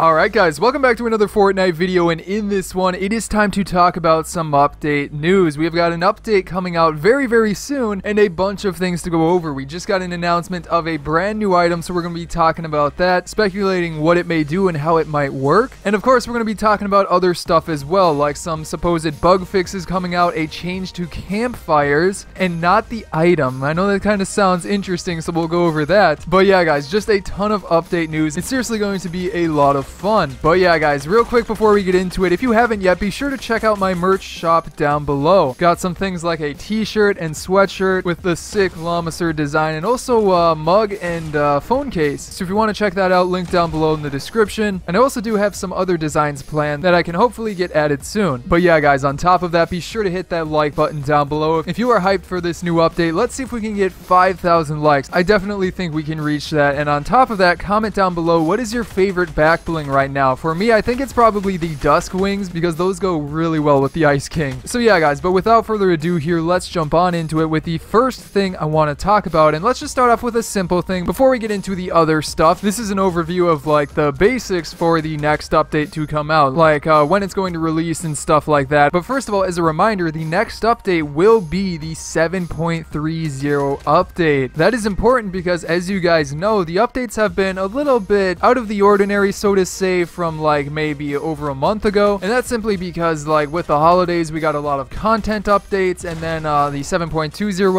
Alright guys, welcome back to another Fortnite video, and in this one, it is time to talk about some update news. We have got an update coming out very soon, and a bunch of things to go over. We just got an announcement of a brand new item, so we're going to be talking about that, speculating what it may do and how it might work. And of course, we're going to be talking about other stuff as well, like some supposed bug fixes coming out, a change to campfires, and not the item. I know that kind of sounds interesting, so we'll go over that. But yeah guys, just a ton of update news. It's seriously going to be a lot of fun. But yeah guys, real quick before we get into it, if you haven't yet, be sure to check out my merch shop down below. Got some things like a t-shirt and sweatshirt with the sick TheLlamaSir design, and also a mug and phone case. So if you want to check that out, link down below in the description. And I also do have some other designs planned that I can hopefully get added soon. But yeah guys, on top of that, be sure to hit that like button down below. If you are hyped for this new update, let's see if we can get 5,000 likes. I definitely think we can reach that. And on top of that, comment down below, what is your favorite back bling right now? For me, I think it's probably the Dusk Wings, because those go really well with the Ice King. So yeah guys, but without further ado here, let's jump on into it with the first thing I want to talk about. And let's just start off with a simple thing before we get into the other stuff. This is an overview of like the basics for the next update to come out, like when it's going to release and stuff like that. But first of all, as a reminder, the next update will be the 7.30 update. That is important because, as you guys know, the updates have been a little bit out of the ordinary, so to say, from like maybe over a month ago. And that's simply because like with the holidays, we got a lot of content updates, and then the 7.20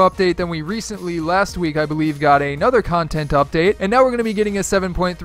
update. Then we recently, last week I believe, got another content update, and now we're going to be getting a 7.30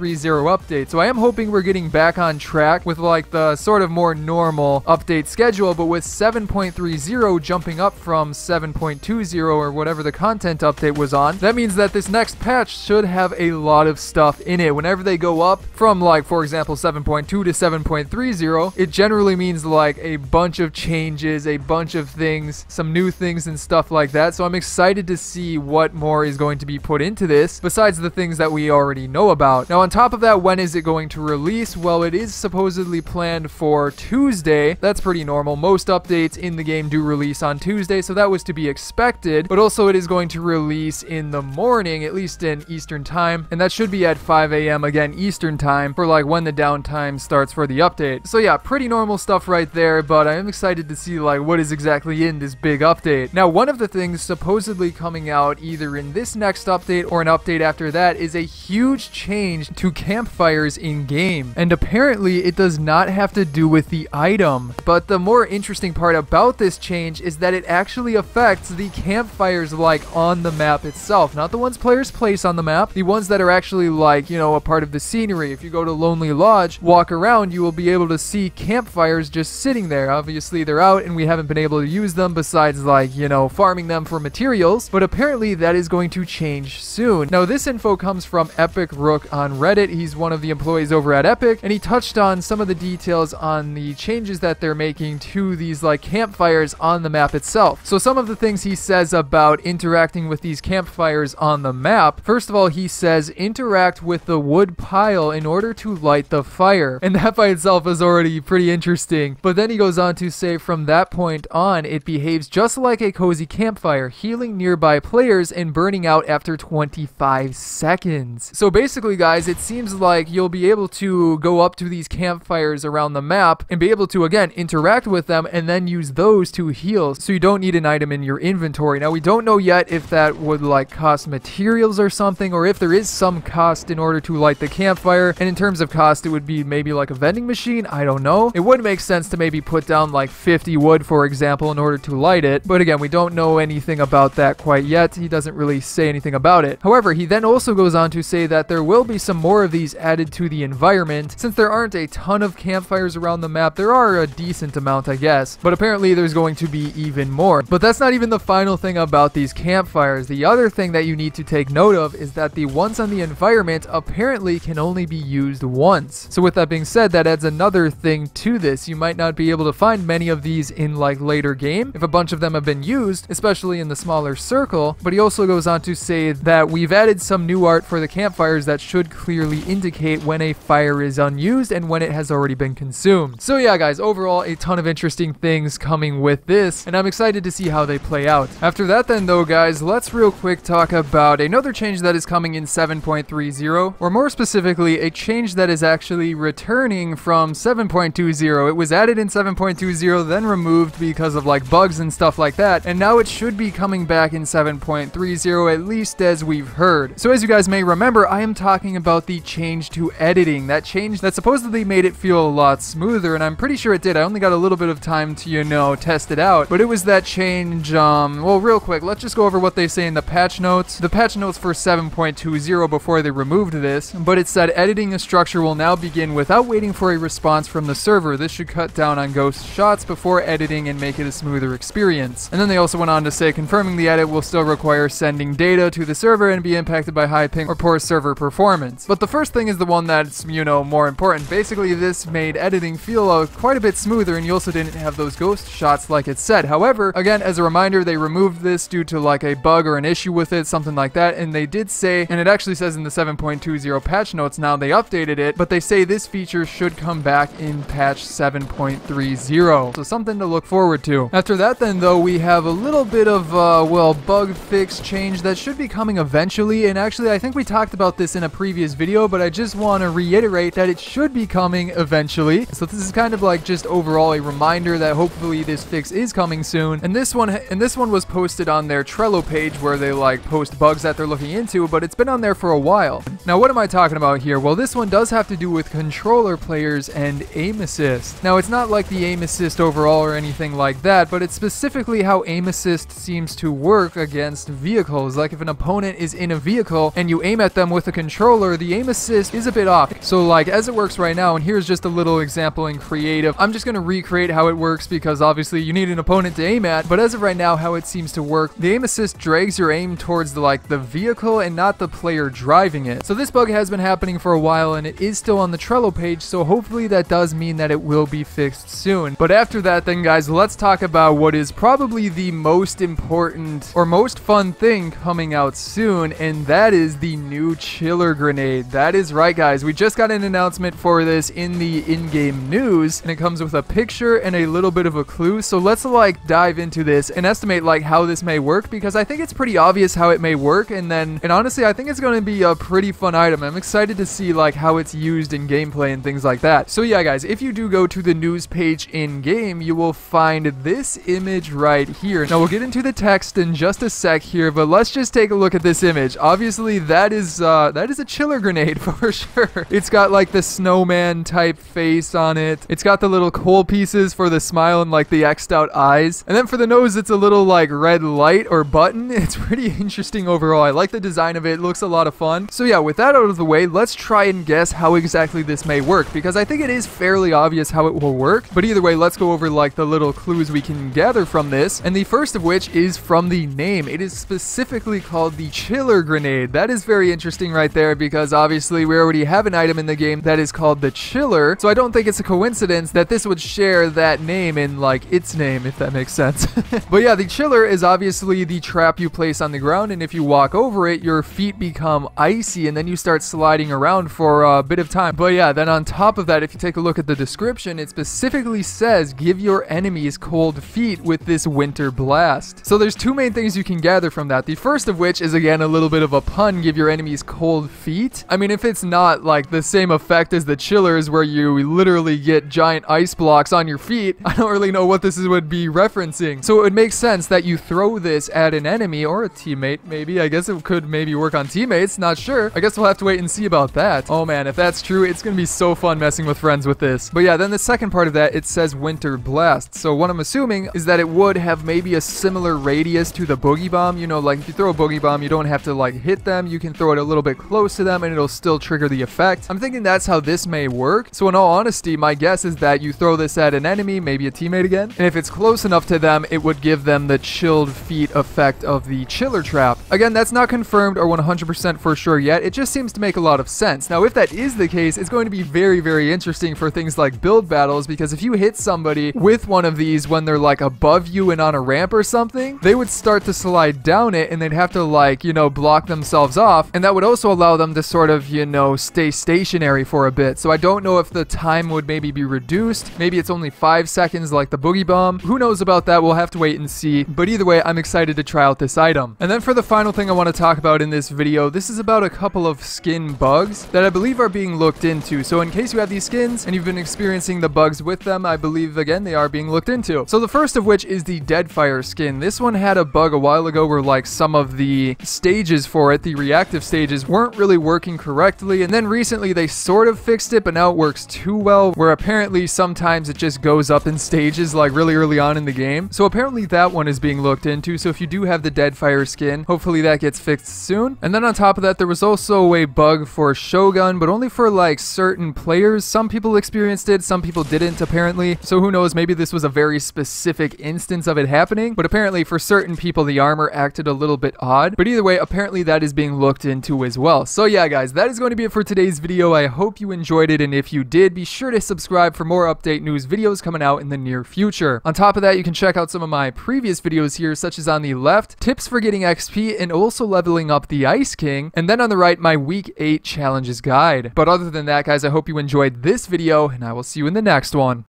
update. So I am hoping we're getting back on track with like the sort of more normal update schedule, but with 7.30 jumping up from 7.20 or whatever the content update was on. That means that this next patch should have a lot of stuff in it. Whenever they go up from, like, for example, 7.2 to 7.30, it generally means like a bunch of changes, a bunch of things, some new things and stuff like that. So I'm excited to see what more is going to be put into this besides the things that we already know about. Now on top of that, when is it going to release? Well, it is supposedly planned for Tuesday. That's pretty normal. Most updates in the game do release on Tuesday, so that was to be expected. But also it is going to release in the morning, at least in Eastern time, and that should be at 5 a.m. again Eastern time for like when the downtime starts for the update. So yeah, pretty normal stuff right there, but I am excited to see like what is exactly in this big update. Now, one of the things supposedly coming out either in this next update or an update after that is a huge change to campfires in game, and apparently it does not have to do with the item. But the more interesting part about this change is that it actually affects the campfires like on the map itself, not the ones players place on the map, the ones that are actually like, you know, a part of the scenery. If you go to Lonely Lodge, walk around, you will be able to see campfires just sitting there. Obviously they're out and we haven't been able to use them besides like, you know, farming them for materials, but apparently that is going to change soon. Now this info comes from Epic Rook on Reddit. He's one of the employees over at Epic, and he touched on some of the details on the changes that they're making to these like campfires on the map itself. So some of the things he says about interacting with these campfires on the map, first of all, he says interact with the wood pile in order to light the fire, and that by itself is already pretty interesting. But then he goes on to say from that point on, it behaves just like a cozy campfire, healing nearby players and burning out after 25 seconds. So basically guys, it seems like you'll be able to go up to these campfires around the map and be able to again interact with them and then use those to heal, so you don't need an item in your inventory. Now we don't know yet if that would like cost materials or something, or if there is some cost in order to light the campfire. And in terms of cost, it would be maybe like a vending machine. I don't know. It would make sense to maybe put down like 50 wood, for example, in order to light it. But again, we don't know anything about that quite yet. He doesn't really say anything about it. However, he then also goes on to say that there will be some more of these added to the environment. Since there aren't a ton of campfires around the map, there are a decent amount, I guess. But apparently there's going to be even more. But that's not even the final thing about these campfires. The other thing that you need to take note of is that the ones on the environment apparently can only be used once. So with that being said, that adds another thing to this. You might not be able to find many of these in like later game if a bunch of them have been used, especially in the smaller circle. But he also goes on to say that we've added some new art for the campfires that should clearly indicate when a fire is unused and when it has already been consumed. So yeah guys, overall a ton of interesting things coming with this, and I'm excited to see how they play out. After that then though guys, let's real quick talk about another change that is coming in 7.30, or more specifically a change that is actually returning from 7.20. It was added in 7.20, then removed because of like bugs and stuff like that, and now it should be coming back in 7.30, at least as we've heard. So as you guys may remember, I am talking about the change to editing, that change that supposedly made it feel a lot smoother, and I'm pretty sure it did. I only got a little bit of time to, you know, test it out, but it was that change. Well, real quick, let's just go over what they say in the patch notes. The patch notes for 7.20 before they removed this, but it said editing a structure will now begin without waiting for a response from the server. This should cut down on ghost shots before editing and make it a smoother experience. And then they also went on to say confirming the edit will still require sending data to the server and be impacted by high ping or poor server performance. But the first thing is the one that's, you know, more important. Basically, this made editing feel quite a bit smoother, and you also didn't have those ghost shots like it said. However, again, as a reminder, they removed this due to like a bug or an issue with it, something like that, and they did say, and it actually says in the 7.20 patch notes now they updated it, but they say this feature should come back in patch 7.30, so something to look forward to. After that then, though, we have a little bit of well, bug fix change that should be coming eventually, and actually I think we talked about this in a previous video, but I just want to reiterate that it should be coming eventually. So this is kind of like just overall a reminder that hopefully this fix is coming soon, and this one was posted on their Trello page where they like post bugs that they're looking into, but it's been on there for a while. Now what am I talking about here? Well, this one does have to do with controller players and aim assist. Now it's not like the aim assist overall or anything like that, but it's specifically how aim assist seems to work against vehicles. Like if an opponent is in a vehicle and you aim at them with a controller, the aim assist is a bit off. So like as it works right now, and here's just a little example in creative, I'm just going to recreate how it works because obviously you need an opponent to aim at, but as of right now how it seems to work, the aim assist drags your aim towards the vehicle and not the player driving it. So this bug has been happening for a while and it is still on the Trello page, so hopefully that does mean that it will be fixed soon. But after that then, guys, let's talk about what is probably the most important or most fun thing coming out soon, and that is the new chiller grenade. That is right, guys, we just got an announcement for this in the in-game news, and it comes with a picture and a little bit of a clue. So let's like dive into this and estimate like how this may work, because I think it's pretty obvious how it may work, and honestly I think it's going to be a pretty fun item. I'm excited to see like how it's used in gameplay and things like that. So yeah, guys, if you do go to the news page in game, you will find this image right here. Now we'll get into the text in just a sec here, but let's just take a look at this image. Obviously that is a chiller grenade for sure. It's got like the snowman type face on it. It's got the little coal pieces for the smile and like the X'd out eyes, and then for the nose it's a little like red light or button. It's pretty interesting overall. I like the design of it. It looks a lot of fun. So yeah, with that out of the way, let's try and guess how exactly this may work, because I think it is fairly obvious how it will work. But either way, let's go over like the little clues we can gather from this, and the first of which is from the name. It is specifically called the chiller grenade. That is very interesting right there, because obviously we already have an item in the game that is called the chiller, so I don't think it's a coincidence that this would share that name in like its name, if that makes sense. But yeah, the chiller is obviously the trap you place on the ground, and if you walk over it, your feet become icy and then you start sliding around for a bit of time. But yeah, then on top of that, if you take a look at the description, it specifically says give your enemies cold feet with this winter blast. So there's two main things you can gather from that. The first of which is again a little bit of a pun, give your enemies cold feet. I mean, if it's not like the same effect as the chillers where you literally get giant ice blocks on your feet, I don't really know what this would be referencing. So it would make sense that you throw this at an enemy or a teammate, maybe. I guess it could maybe work on teammates, not sure. I guess we'll have to wait and see about that. Oh man, if that's true, it's gonna be so fun messing with friends with this. But yeah, then the second part of that, it says winter blast. So what I'm assuming is that it would have maybe a similar radius to the boogie bomb. You know, like if you throw a boogie bomb, you don't have to like hit them. You can throw it a little bit close to them and it'll still trigger the effect. I'm thinking that's how this may work. So in all honesty, my guess is that you throw this at an enemy, maybe a teammate again, and if it's close enough to them, it would give them the chilled feet effect of the chiller trap. Again, that's not confirmed or 100% for sure yet. It just seems to make a lot of sense. Now, if that is the case, it's going to be very, very interesting for things like build battles, because if you hit somebody with one of these when they're like above you and on a ramp or something, they would start to slide down it and they'd have to like, you know, block themselves off, and that would also allow them to sort of, you know, stay stationary for a bit. So I don't know if the time would maybe be reduced. Maybe it's only 5 seconds like the boogie bomb. Who knows about that? We'll have to wait and see. But either way, I'm excited to try out this item. And then for the final thing I want to talk about in this video, this is about a couple of skin bugs that I believe are being being looked into. So in case you have these skins and you've been experiencing the bugs with them, I believe, again, they are being looked into. So the first of which is the Deadfire skin. This one had a bug a while ago where like some of the stages for it, the reactive stages, weren't really working correctly. And then recently they sort of fixed it, but now it works too well, where apparently sometimes it just goes up in stages like really early on in the game. So apparently that one is being looked into. So if you do have the Deadfire skin, hopefully that gets fixed soon. And then on top of that, there was also a bug for Shogun, but only for like certain players. Some people experienced it, some people didn't apparently. So who knows, maybe this was a very specific instance of it happening, but apparently for certain people the armor acted a little bit odd. But either way, apparently that is being looked into as well. So yeah guys, that is going to be it for today's video. I hope you enjoyed it, and if you did, be sure to subscribe for more update news videos coming out in the near future. On top of that, you can check out some of my previous videos here, such as on the left, tips for getting XP and also leveling up the Ice King, and then on the right, my week 8 challenges guide. But other than that guys, I hope you enjoyed this video, and I will see you in the next one.